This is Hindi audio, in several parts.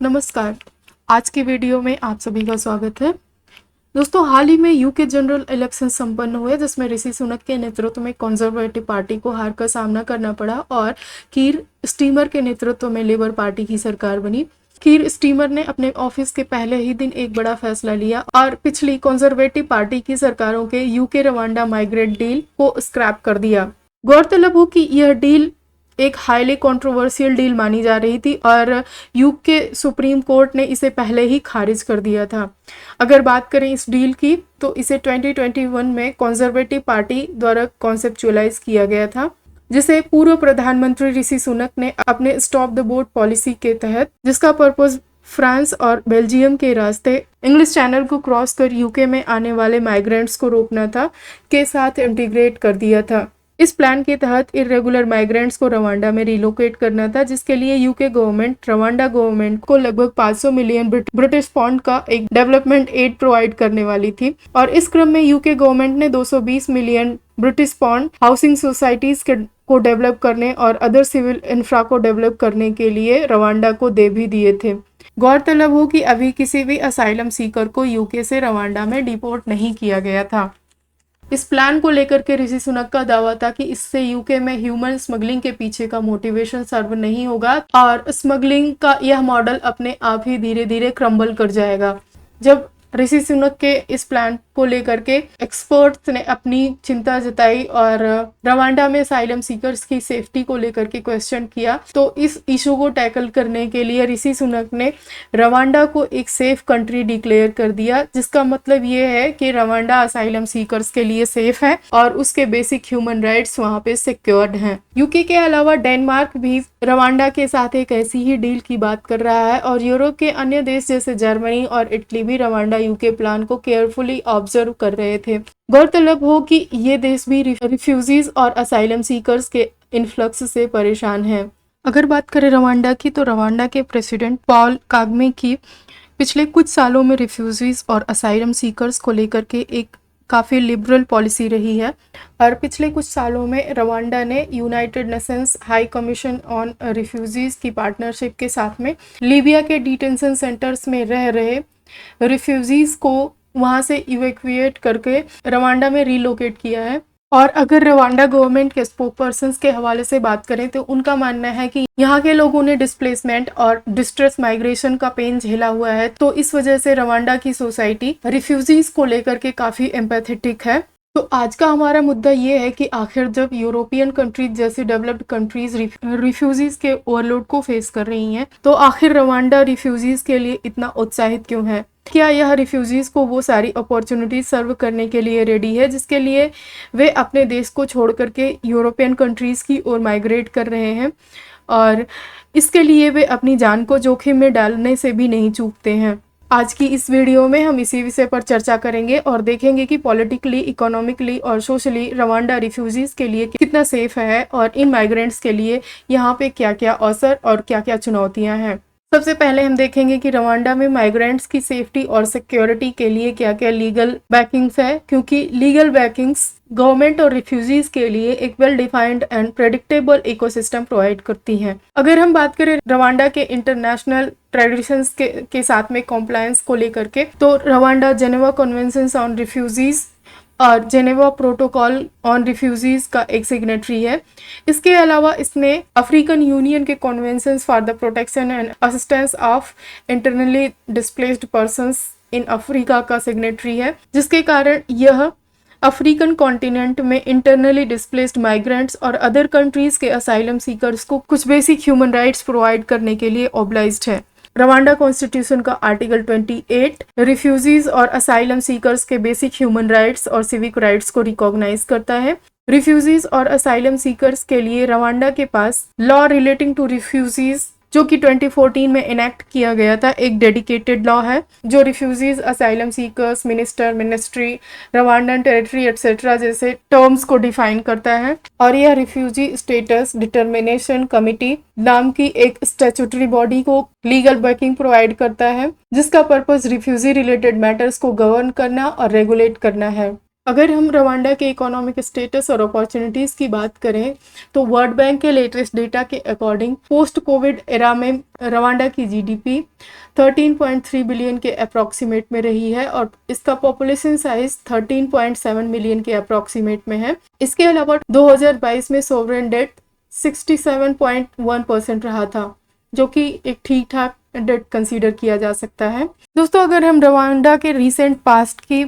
नमस्कार। आज की वीडियो में आप सभी का स्वागत है। दोस्तों, हाल ही में यूके जनरल इलेक्शन संपन्न हुए जिसमें ऋषि सुनक के नेतृत्व में कंजर्वेटिव पार्टी को हार का सामना करना पड़ा और कीर स्टीमर के नेतृत्व में लेबर पार्टी की सरकार बनी। कीर स्टीमर ने अपने ऑफिस के पहले ही दिन एक बड़ा फैसला लिया और पिछली कंजर्वेटिव पार्टी की सरकारों के यूके रवांडा माइग्रेट डील को स्क्रैप कर दिया। गौरतलब हो कि यह डील एक हाईली कंट्रोवर्शियल डील मानी जा रही थी और यूके सुप्रीम कोर्ट ने इसे पहले ही खारिज कर दिया था। अगर बात करें इस डील की तो इसे 2021 में कंजर्वेटिव पार्टी द्वारा कॉन्सेप्चुअलाइज किया गया था, जिसे पूर्व प्रधानमंत्री ऋषि सुनक ने अपने स्टॉप द बोट पॉलिसी के तहत, जिसका पर्पस फ्रांस और बेल्जियम के रास्ते इंग्लिश चैनल को क्रॉस कर यूके में आने वाले माइग्रेंट्स को रोकना था, के साथ इंटीग्रेट कर दिया था। इस प्लान के तहत इरेगुलर माइग्रेंट्स को रवांडा में रिलोकेट करना था, जिसके लिए यूके गवर्नमेंट रवांडा गवर्नमेंट को लगभग 500 मिलियन ब्रिटिश पाउंड का एक डेवलपमेंट एड प्रोवाइड करने वाली थी। और इस क्रम में यूके गवर्नमेंट ने 220 million British pound housing societies को डेवलप करने और अदर सिविल इंफ्रा को डेवलप करने के लिए रवांडा को दे भी दिए थे। गौरतलब हो कि अभी किसी भी असाइलम सीकर को यूके से रवांडा में डिपोर्ट नहीं किया गया था। इस प्लान को लेकर के ऋषि सुनक का दावा था कि इससे यूके में ह्यूमन स्मगलिंग के पीछे का मोटिवेशन सर्व नहीं होगा और स्मगलिंग का यह मॉडल अपने आप ही धीरे धीरे क्रम्बल कर जाएगा। जब ऋषि सुनक के इस प्लान को लेकर के एक्सपर्ट्स ने अपनी चिंता जताई और रवांडा में असाइलम सीकर्स की सेफ्टी को लेकर के क्वेश्चन किया, तो इस इशू को टैकल करने के लिए ऋषि सुनक ने रवांडा को एक सेफ कंट्री डिक्लेयर कर दिया, जिसका मतलब ये है कि रवांडा असाइलम सीकर्स के लिए सेफ है और उसके बेसिक ह्यूमन राइट्स वहाँ पे सिक्योर्ड हैं। यूके के अलावा डेनमार्क भी रवांडा के साथ एक ऐसी ही डील की बात कर रहा है और यूरोप के अन्य देश जैसे जर्मनी और इटली भी रवांडा यूके प्लान को केयरफुली ऑब्जर्व कर रहे थे। गौरतलब हो कि ये देश भी रिफ्यूजीज और असाइलम सीकर्स के इन्फ्लक्स से परेशान हैं। अगर बात करें रवांडा की, तो रवांडा के प्रेसिडेंट पॉल कागमे की पिछले कुछ सालों में रिफ्यूजीज और असाइलम सीकर्स को लेकर के एक काफ़ी लिबरल पॉलिसी रही है और पिछले कुछ सालों में रवांडा ने United Nations high commission on refugees की पार्टनरशिप के साथ में लीबिया के डिटेंशन सेंटर्स में रह रहे रिफ्यूजीज को वहां से इवैक्यूएट करके रवांडा में रिलोकेट किया है। और अगर रवांडा गवर्नमेंट के स्पोकपर्सन्स के हवाले से बात करें तो उनका मानना है कि यहाँ के लोगों ने डिस्प्लेसमेंट और डिस्ट्रेस माइग्रेशन का पेन झेला हुआ है, तो इस वजह से रवांडा की सोसाइटी रिफ्यूजीज को लेकर के काफ़ी एम्पैथेटिक है। तो आज का हमारा मुद्दा ये है कि आखिर जब यूरोपियन कंट्रीज जैसे डेवलप्ड कंट्रीज रिफ्यूजीज के ओवरलोड को फेस कर रही हैं, तो आखिर रवांडा रिफ्यूजीज के लिए इतना उत्साहित क्यों है? क्या यह रिफ्यूजीज को वो सारी अपॉर्चुनिटीज सर्व करने के लिए रेडी है जिसके लिए वे अपने देश को छोड़ करके यूरोपियन कंट्रीज की ओर माइग्रेट कर रहे हैं और इसके लिए वे अपनी जान को जोखिम में डालने से भी नहीं चूकते हैं? आज की इस वीडियो में हम इसी विषय पर चर्चा करेंगे और देखेंगे कि पॉलिटिकली, इकोनॉमिकली और सोशली रवांडा रिफ्यूजीज के लिए कितना सेफ है और इन माइग्रेंट्स के लिए यहाँ पे क्या क्या अवसर और क्या क्या चुनौतियाँ हैं। सबसे पहले हम देखेंगे कि रवांडा में माइग्रेंट्स की सेफ्टी और सिक्योरिटी के लिए क्या क्या लीगल बैकिंग्स है, क्योंकि लीगल बैकिंग्स गवर्नमेंट और रिफ्यूजीज के लिए एक well defined and predictable ecosystem provide करती हैं। अगर हम बात करें रवांडा के इंटरनेशनल ट्रेडिशंस के साथ में कॉम्प्लायंस को लेकर के, तो Rwanda Geneva convention on refugees और जेनेवा प्रोटोकॉल ऑन रिफ्यूजीज का एक सिग्नेटरी है। इसके अलावा इसने अफ्रीकन यूनियन के conventions for the protection and assistance of internally displaced persons in Africa का सिग्नेटरी है, जिसके कारण यह अफ्रीकन कॉन्टिनेंट में इंटरनली डिस्प्लेस्ड माइग्रेंट्स और अदर कंट्रीज के असाइलम सीकर्स को कुछ बेसिक ह्यूमन राइट्स प्रोवाइड करने के लिए ऑब्लाइज्ड है। रवांडा कॉन्स्टिट्यूशन का आर्टिकल 28 रिफ्यूजीज और असाइलम सीकर्स के बेसिक ह्यूमन राइट्स और सिविक राइट्स को रिकॉग्नाइज करता है। रिफ्यूजीज और असाइलम सीकर्स के लिए रवांडा के पास लॉ रिलेटिंग टू रिफ्यूजीज, जो कि 2014 में इनेक्ट किया गया था, एक डेडिकेटेड लॉ है जो refugees, asylum seekers, ministry, Rwandan territory etcetera जैसे टर्म्स को डिफाइन करता है। और यह रिफ्यूजी स्टेटस डिटर्मिनेशन कमिटी नाम की एक स्टैट्यूटरी बॉडी को लीगल बैकिंग प्रोवाइड करता है, जिसका पर्पस रिफ्यूजी रिलेटेड मैटर्स को गवर्न करना और रेगुलेट करना है। अगर हम रवांडा के इकोनॉमिक स्टेटस और अपॉर्चुनिटीज़ की बात करें तो वर्ल्ड बैंक के लेटेस्ट डेटा के अकॉर्डिंग पोस्ट कोविड एरा में रवांडा की जीडीपी 13.3 बिलियन के अप्रॉक्सीमेट में रही है और इसका पॉपुलेशन साइज 13.7 मिलियन के अप्रॉक्सीमेट में है। इसके अलावा 2022 में सोवरेन डेट 67.1% रहा था, जो कि एक ठीक ठाक डेट कंसीडर किया जा सकता है। दोस्तों, अगर हम रवांडा के रिसेंट पास्ट की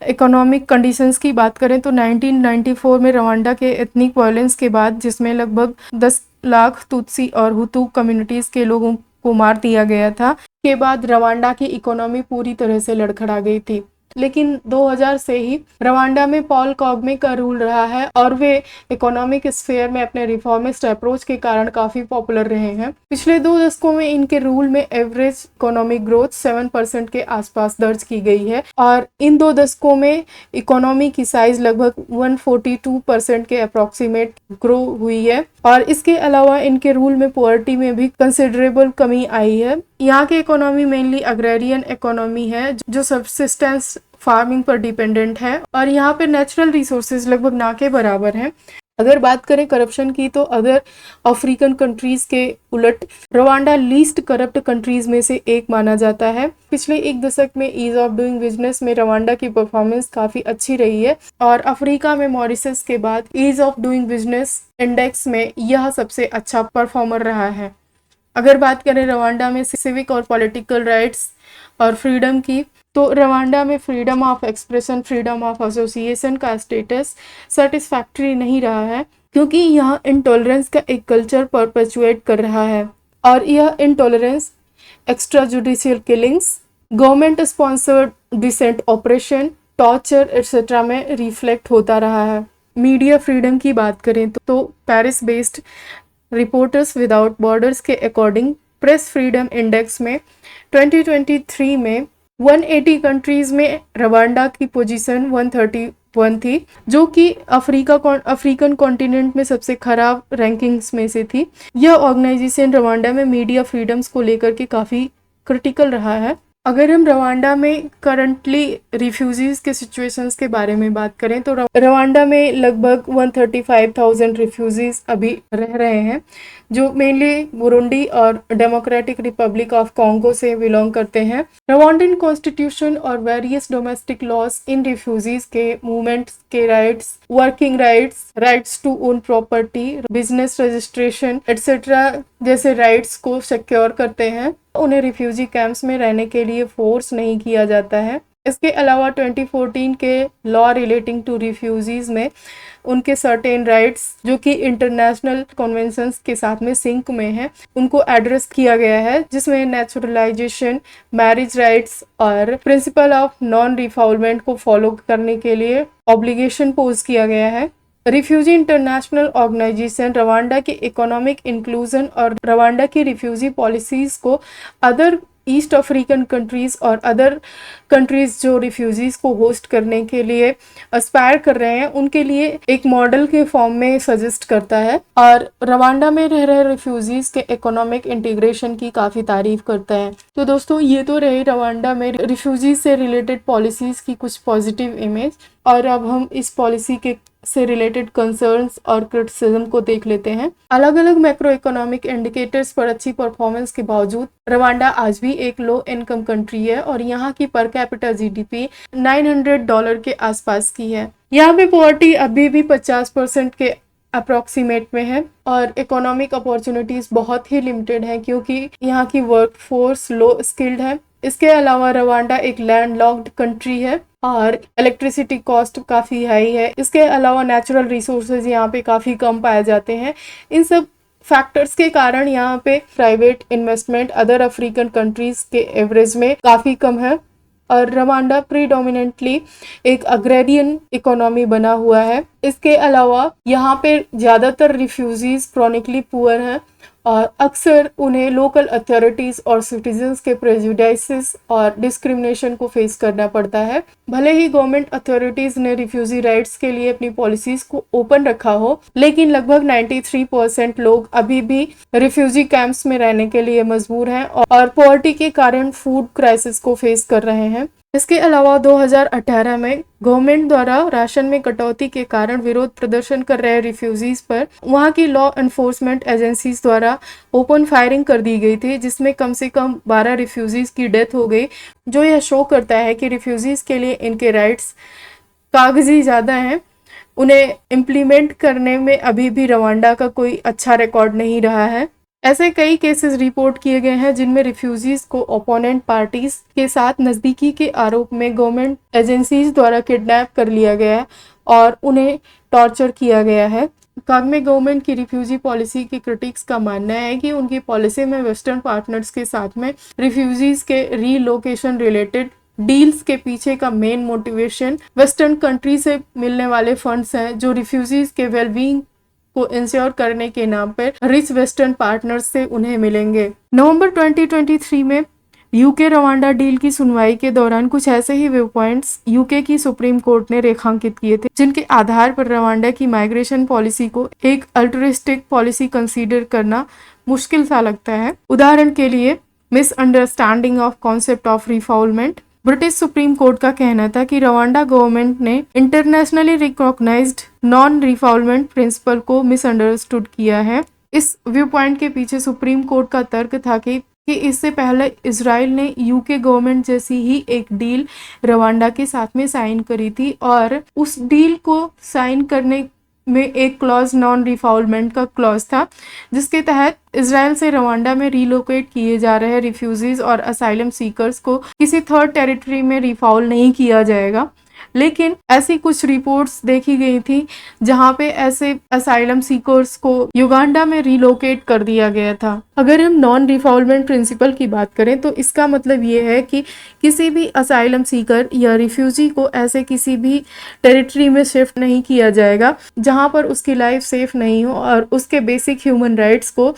इकोनॉमिक कंडीशंस की बात करें तो 1994 में रवांडा के एथनिक वायलेंस के बाद, जिसमें लगभग 10 लाख तुत्सी और हुतू कम्युनिटीज़ के लोगों को मार दिया गया था, के बाद रवांडा की इकोनॉमी पूरी तरह से लड़खड़ा गई थी। लेकिन 2000 से ही रवांडा में पॉल कॉगमे का रूल रहा है और वे इकोनॉमिक स्फेयर में अपने रिफॉर्मिस्ट अप्रोच के कारण काफ़ी पॉपुलर रहे हैं। पिछले 2 दशकों में इनके रूल में एवरेज इकोनॉमिक ग्रोथ 7% के आसपास दर्ज की गई है और इन 2 दशकों में इकोनॉमी की साइज लगभग 142% के अप्रॉक्सीमेट ग्रो हुई है और इसके अलावा इनके रूल में पॉवर्टी में भी कंसिडरेबल कमी आई है। यहाँ की इकोनॉमी मेनली अग्रेरियन इकोनॉमी है जो सबसिस्टेंस फार्मिंग पर डिपेंडेंट है और यहाँ पे नेचुरल रिसोर्सेज लगभग ना के बराबर हैं। अगर बात करें करप्शन की तो अदर अफ्रीकन कंट्रीज के उलट रवांडा लीस्ट करप्ट कंट्रीज में से एक माना जाता है। पिछले 1 दशक में ईज ऑफ डूइंग बिजनेस में रवांडा की परफॉर्मेंस काफी अच्छी रही है और अफ्रीका में मॉरिशस के बाद ease of doing business index में यह सबसे अच्छा परफॉर्मर रहा है। अगर बात करें रवांडा में सिविक और पॉलिटिकल राइट्स और फ्रीडम की तो रवांडा में freedom of expression, freedom of association का स्टेटस सेटिस्फैक्टरी नहीं रहा है क्योंकि यह इंटॉलरेंस का एक कल्चर परपेचुएट कर रहा है और यह intolerance extra judicial killings, government sponsored dissent operation, torture etcetera में रिफ्लेक्ट होता रहा है। मीडिया फ्रीडम की बात करें तो Paris based reporters without borders के अकॉर्डिंग प्रेस फ्रीडम इंडेक्स में 2023 में 180 कंट्रीज में रवांडा की पोजीशन 131 थी, जो कि अफ्रीकन कॉन्टिनेंट में सबसे खराब रैंकिंग्स में से थी। यह ऑर्गेनाइजेशन रवांडा में मीडिया फ्रीडम्स को लेकर के काफ़ी क्रिटिकल रहा है। अगर हम रवांडा में करंटली रिफ्यूजीज के सिचुएशंस के बारे में बात करें तो रवांडा में लगभग 135,000 रिफ्यूजीज अभी रह रहे हैं जो मेनली बुरुंडी और डेमोक्रेटिक रिपब्लिक ऑफ कॉन्गो से बिलोंग करते हैं। रवांडन कॉन्स्टिट्यूशन और various domestic laws in refugees के मूवमेंट के rights, working rights, rights to own property, business registration etcetera जैसे राइट्स को सिक्योर करते हैं। उन्हें रिफ्यूजी कैंप्स में रहने के लिए फोर्स नहीं किया जाता है। इसके अलावा 2014 के लॉ रिलेटिंग टू रिफ्यूजीज में उनके सर्टेन राइट्स जो कि इंटरनेशनल कन्वेंशंस के साथ में सिंक में हैं उनको एड्रेस किया गया है, जिसमें नेचुरलाइजेशन, मैरिज राइट्स और प्रिंसिपल ऑफ नॉन रिफाउलमेंट को फॉलो करने के लिए ऑब्लिगेशन पोज किया गया है। रिफ्यूजी इंटरनेशनल ऑर्गेनाइजेशन रवांडा की इकोनॉमिक इंक्लूजन और रवांडा की रिफ्यूजी पॉलिसीज को अदर ईस्ट अफ्रीकन कंट्रीज और अदर कंट्रीज जो रिफ्यूजीज को होस्ट करने के लिए एस्पायर कर रहे हैं उनके लिए एक मॉडल के फॉर्म में सजेस्ट करता है और रवांडा में रह रहे रिफ्यूजीज के इकोनॉमिक इंटीग्रेशन की काफ़ी तारीफ करता है। तो दोस्तों, ये तो रही रवांडा में रिफ्यूजीज से रिलेटेड पॉलिसीज की कुछ पॉजिटिव इमेज और अब हम इस पॉलिसी के से रिलेटेड कंसर्न्स और क्रिटिसिज्म को देख लेते हैं। अलग अलग मैक्रो इकोनॉमिक इंडिकेटर्स पर अच्छी परफॉर्मेंस के बावजूद रवांडा आज भी एक लो इनकम कंट्री है और यहाँ की पर कैपिटा जीडीपी $900 के आसपास की है। यहाँ पे पॉवर्टी अभी भी 50% के अप्रॉक्सीमेट में है और इकोनॉमिक अपॉर्चुनिटीज बहुत ही लिमिटेड हैं क्योंकि यहाँ की वर्कफोर्स लो स्किल्ड है। इसके अलावा रवांडा एक लैंडलॉक्ड कंट्री है और इलेक्ट्रिसिटी कॉस्ट काफ़ी हाई है। इसके अलावा नेचुरल रिसोर्सेज यहाँ पे काफ़ी कम पाए जाते हैं। इन सब फैक्टर्स के कारण यहाँ पे private investment other African countries के एवरेज में काफ़ी कम है और रवांडा प्रीडोमिनेंटली एक अग्रेरियन इकोनॉमी बना हुआ है। इसके अलावा यहाँ पे ज़्यादातर रिफ्यूजीज क्रॉनिकली पुअर हैं और अक्सर उन्हें लोकल अथॉरिटीज़ और सिटीजन्स के प्रेजुडिसेस और डिस्क्रिमिनेशन को फेस करना पड़ता है। भले ही गवर्नमेंट अथॉरिटीज़ ने रिफ्यूजी राइट्स के लिए अपनी पॉलिसीज़ को ओपन रखा हो, लेकिन लगभग 93% लोग अभी भी रिफ्यूजी कैंप्स में रहने के लिए मजबूर हैं और पॉवर्टी के कारण फूड क्राइसिस को फेस कर रहे हैं। इसके अलावा 2018 में गवर्नमेंट द्वारा राशन में कटौती के कारण विरोध प्रदर्शन कर रहे रिफ्यूजीज पर वहां की लॉ एनफोर्समेंट एजेंसीज द्वारा ओपन फायरिंग कर दी गई थी, जिसमें कम से कम 12 रिफ्यूजीज की डेथ हो गई, जो यह शो करता है कि रिफ्यूजीज के लिए इनके राइट्स कागजी ज़्यादा हैं। उन्हें इम्प्लीमेंट करने में अभी भी रवांडा का कोई अच्छा रिकॉर्ड नहीं रहा है। ऐसे कई केसेस रिपोर्ट किए गए हैं जिनमें रिफ्यूजीज को ओपोनेंट पार्टीज के साथ नज़दीकी के आरोप में गवर्नमेंट एजेंसीज द्वारा किडनैप कर लिया गया है और उन्हें टॉर्चर किया गया है। कागमे गवर्नमेंट की रिफ्यूजी पॉलिसी के क्रिटिक्स का मानना है कि उनकी पॉलिसी में वेस्टर्न पार्टनर्स के साथ में रिफ्यूजीज के रीलोकेशन रिलेटेड डील्स के पीछे का मेन मोटिवेशन वेस्टर्न कंट्री से मिलने वाले फंड्स हैं, जो रिफ्यूजीज के वेलबींग को इंश्योर करने के नाम पर रिच वेस्टर्न पार्टनर्स से उन्हें मिलेंगे। नवंबर 2023 में यूके रवांडा डील की सुनवाई के दौरान कुछ ऐसे ही व्यू पॉइंट्स यूके की सुप्रीम कोर्ट ने रेखांकित किए थे, जिनके आधार पर रवांडा की माइग्रेशन पॉलिसी को एक अल्टरिस्टिक पॉलिसी कंसीडर करना मुश्किल सा लगता है। उदाहरण के लिए misunderstanding of concept of refoulement. British Supreme Court का कहना था कि रवांडा गवर्नमेंट ने internationally recognised non refoulement principle को मिसअंडरस्टूड किया है। इस व्यू पॉइंट के पीछे सुप्रीम कोर्ट का तर्क था कि इससे पहले इजराइल ने यूके गवर्नमेंट जैसी ही एक डील रवांडा के साथ में साइन करी थी और उस डील को साइन करने में एक क्लॉज नॉन रिफॉल्वमेंट का क्लॉज था, जिसके तहत इजराइल से रवांडा में रिलोकेट किए जा रहे रिफ्यूजीज और असाइलम सीकर्स को किसी थर्ड टेरिटरी में रिफॉल नहीं किया जाएगा। लेकिन ऐसी कुछ रिपोर्ट्स देखी गई थी जहां पे ऐसे असाइलम सीकर्स को युगांडा में रिलोकेट कर दिया गया था। अगर हम नॉन रिफॉल्वमेंट प्रिंसिपल की बात करें तो इसका मतलब ये है कि किसी भी असाइलम सीकर या रिफ्यूजी को ऐसे किसी भी टेरिटरी में शिफ्ट नहीं किया जाएगा जहां पर उसकी लाइफ सेफ नहीं हो और उसके बेसिक ह्यूमन राइट्स को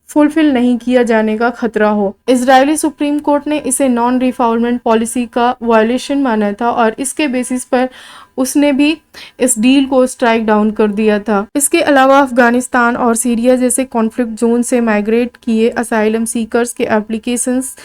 फुलफिल नहीं किया जाने का खतरा हो। इजरायली सुप्रीम कोर्ट ने इसे नॉन रिफॉल्वमेंट पॉलिसी का वायलेशन माना था और इसके बेसिस पर उसने भी इस डील को स्ट्राइक डाउन कर दिया था। इसके अलावा अफगानिस्तान और सीरिया जैसे कॉन्फ्लिक्ट जोन से माइग्रेट किए असाइलम सीकर्स के एप्लीकेशंस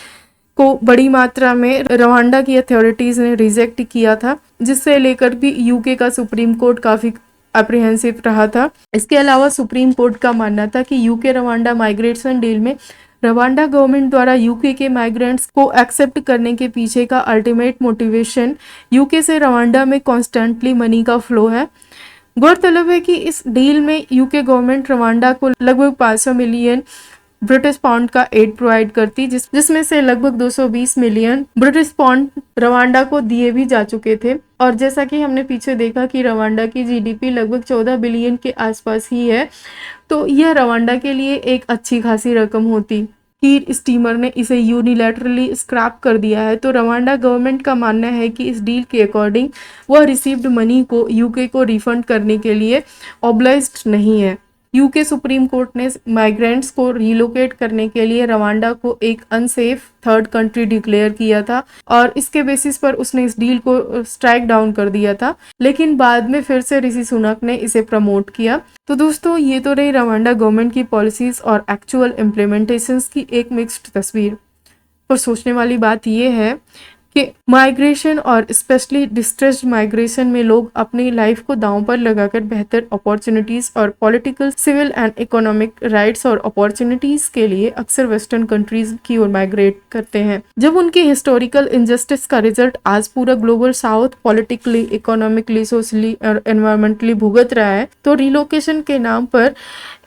को बड़ी मात्रा में रवांडा की अथॉरिटीज ने रिजेक्ट किया था, जिससे लेकर भी यूके का सुप्रीम कोर्ट काफी अप्रीहेंसिव रहा था। इसके अलावा सुप्रीम कोर्ट का मानना था कि यूके रवांडा माइग्रेशन डील में रवांडा गवर्नमेंट द्वारा यूके के माइग्रेंट्स को एक्सेप्ट करने के पीछे का अल्टीमेट मोटिवेशन यूके से रवांडा में कॉन्स्टेंटली मनी का फ्लो है। गौरतलब है कि इस डील में यूके गवर्नमेंट रवांडा को लगभग 500 मिलियन ब्रिटिश पाउंड का एड प्रोवाइड करती, जिसमें से लगभग 220 मिलियन ब्रिटिश पाउंड रवांडा को दिए भी जा चुके थे। और जैसा कि हमने पीछे देखा कि रवांडा की जीडीपी लगभग 14 बिलियन के आसपास ही है, तो यह रवांडा के लिए एक अच्छी खासी रकम होती। कीर स्टीमर ने इसे यूनिलैटरली स्क्रैप कर दिया है, तो रवांडा गवर्नमेंट का मानना है कि इस डील के अकॉर्डिंग वह रिसीव्ड मनी को यूके को रिफंड करने के लिए ऑब्लाइज्ड नहीं है। यूके सुप्रीम कोर्ट ने माइग्रेंट्स को रिलोकेट करने के लिए रवांडा को एक अनसेफ थर्ड कंट्री डिक्लेयर किया था और इसके बेसिस पर उसने इस डील को स्ट्राइक डाउन कर दिया था, लेकिन बाद में फिर से ऋषि सुनक ने इसे प्रमोट किया। तो दोस्तों, ये तो रही रवांडा गवर्नमेंट की पॉलिसीज और एक्चुअल इम्प्लीमेंटेशंस की एक मिक्स्ड तस्वीर। पर सोचने वाली बात यह है कि माइग्रेशन और स्पेशली डिस्ट्रेस्ड माइग्रेशन में लोग अपनी लाइफ को दांव पर लगाकर बेहतर अपॉर्चुनिटीज और political, civil and economic rights और अपॉर्चुनिटीज के लिए अक्सर वेस्टर्न कंट्रीज की ओर माइग्रेट करते हैं। जब उनकी हिस्टोरिकल इनजस्टिस का रिजल्ट आज पूरा global south politically, economically, socially और एनवायरमेंटली भुगत रहा है, तो रिलोकेशन के नाम पर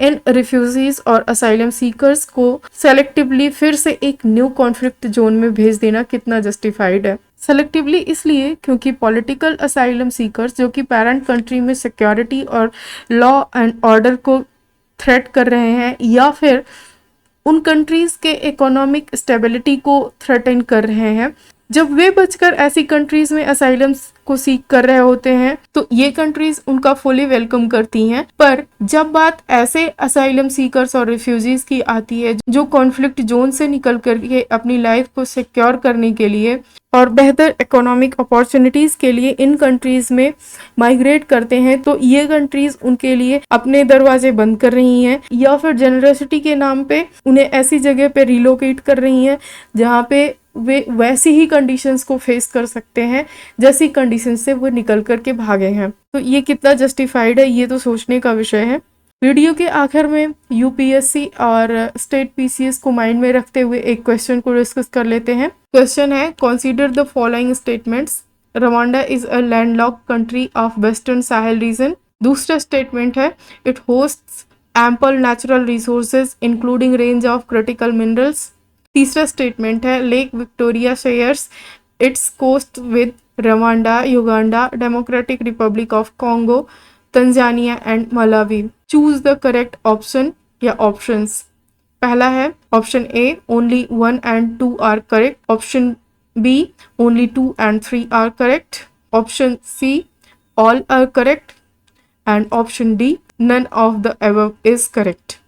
इन रिफ्यूजीज और असाइलम सीकर्स को सेलेक्टिवली फिर से एक न्यू कॉन्फ्लिक्ट जोन में भेज देना कितना जस्टिफाइड है। सेलेक्टिवली इसलिए क्योंकि पॉलिटिकल असाइलम सीकर्स जो कि पेरेंट कंट्री में सिक्योरिटी और लॉ एंड ऑर्डर को थ्रेट कर रहे हैं या फिर उन कंट्रीज के इकोनॉमिक स्टेबिलिटी को थ्रेटन कर रहे हैं, जब वे बचकर ऐसी कंट्रीज में असाइलम को सीख कर रहे होते हैं तो ये कंट्रीज उनका फुली वेलकम करती हैं। पर जब बात ऐसे असाइलम सीकर्स और रिफ्यूजीज की आती है जो कॉन्फ्लिक्ट जोन से निकल करके अपनी लाइफ को सिक्योर करने के लिए और बेहतर इकोनॉमिक अपॉर्चुनिटीज के लिए इन कंट्रीज में माइग्रेट करते हैं, तो ये कंट्रीज उनके लिए अपने दरवाजे बंद कर रही हैं या फिर जेनरसिटी के नाम पे उन्हें ऐसी जगह पे रिलोकेट कर रही हैं जहाँ पे वे वैसी ही कंडीशंस को फेस कर सकते हैं जैसी कंडीशंस से वो निकल करके भागे हैं। तो ये कितना जस्टिफाइड है, ये तो सोचने का विषय है। वीडियो के आखिर में यूपीएससी और स्टेट पीसीएस को माइंड में रखते हुए एक क्वेश्चन को डिस्कस कर लेते हैं। क्वेश्चन है, consider the following statements, Rwanda is a landlocked country of western Sahel region. दूसरा स्टेटमेंट है, it hosts ample natural resources including range of critical minerals. तीसरा स्टेटमेंट है, lake Victoria shares its coast with Rwanda, Uganda, democratic republic of Congo, Tanzania and Malawi. Choose the correct option या ऑप्शंस। पहला है option A, only 1 and 2 are correct. Option B, only 2 and 3 are correct. Option C, all are correct. And option D, none of the above is correct.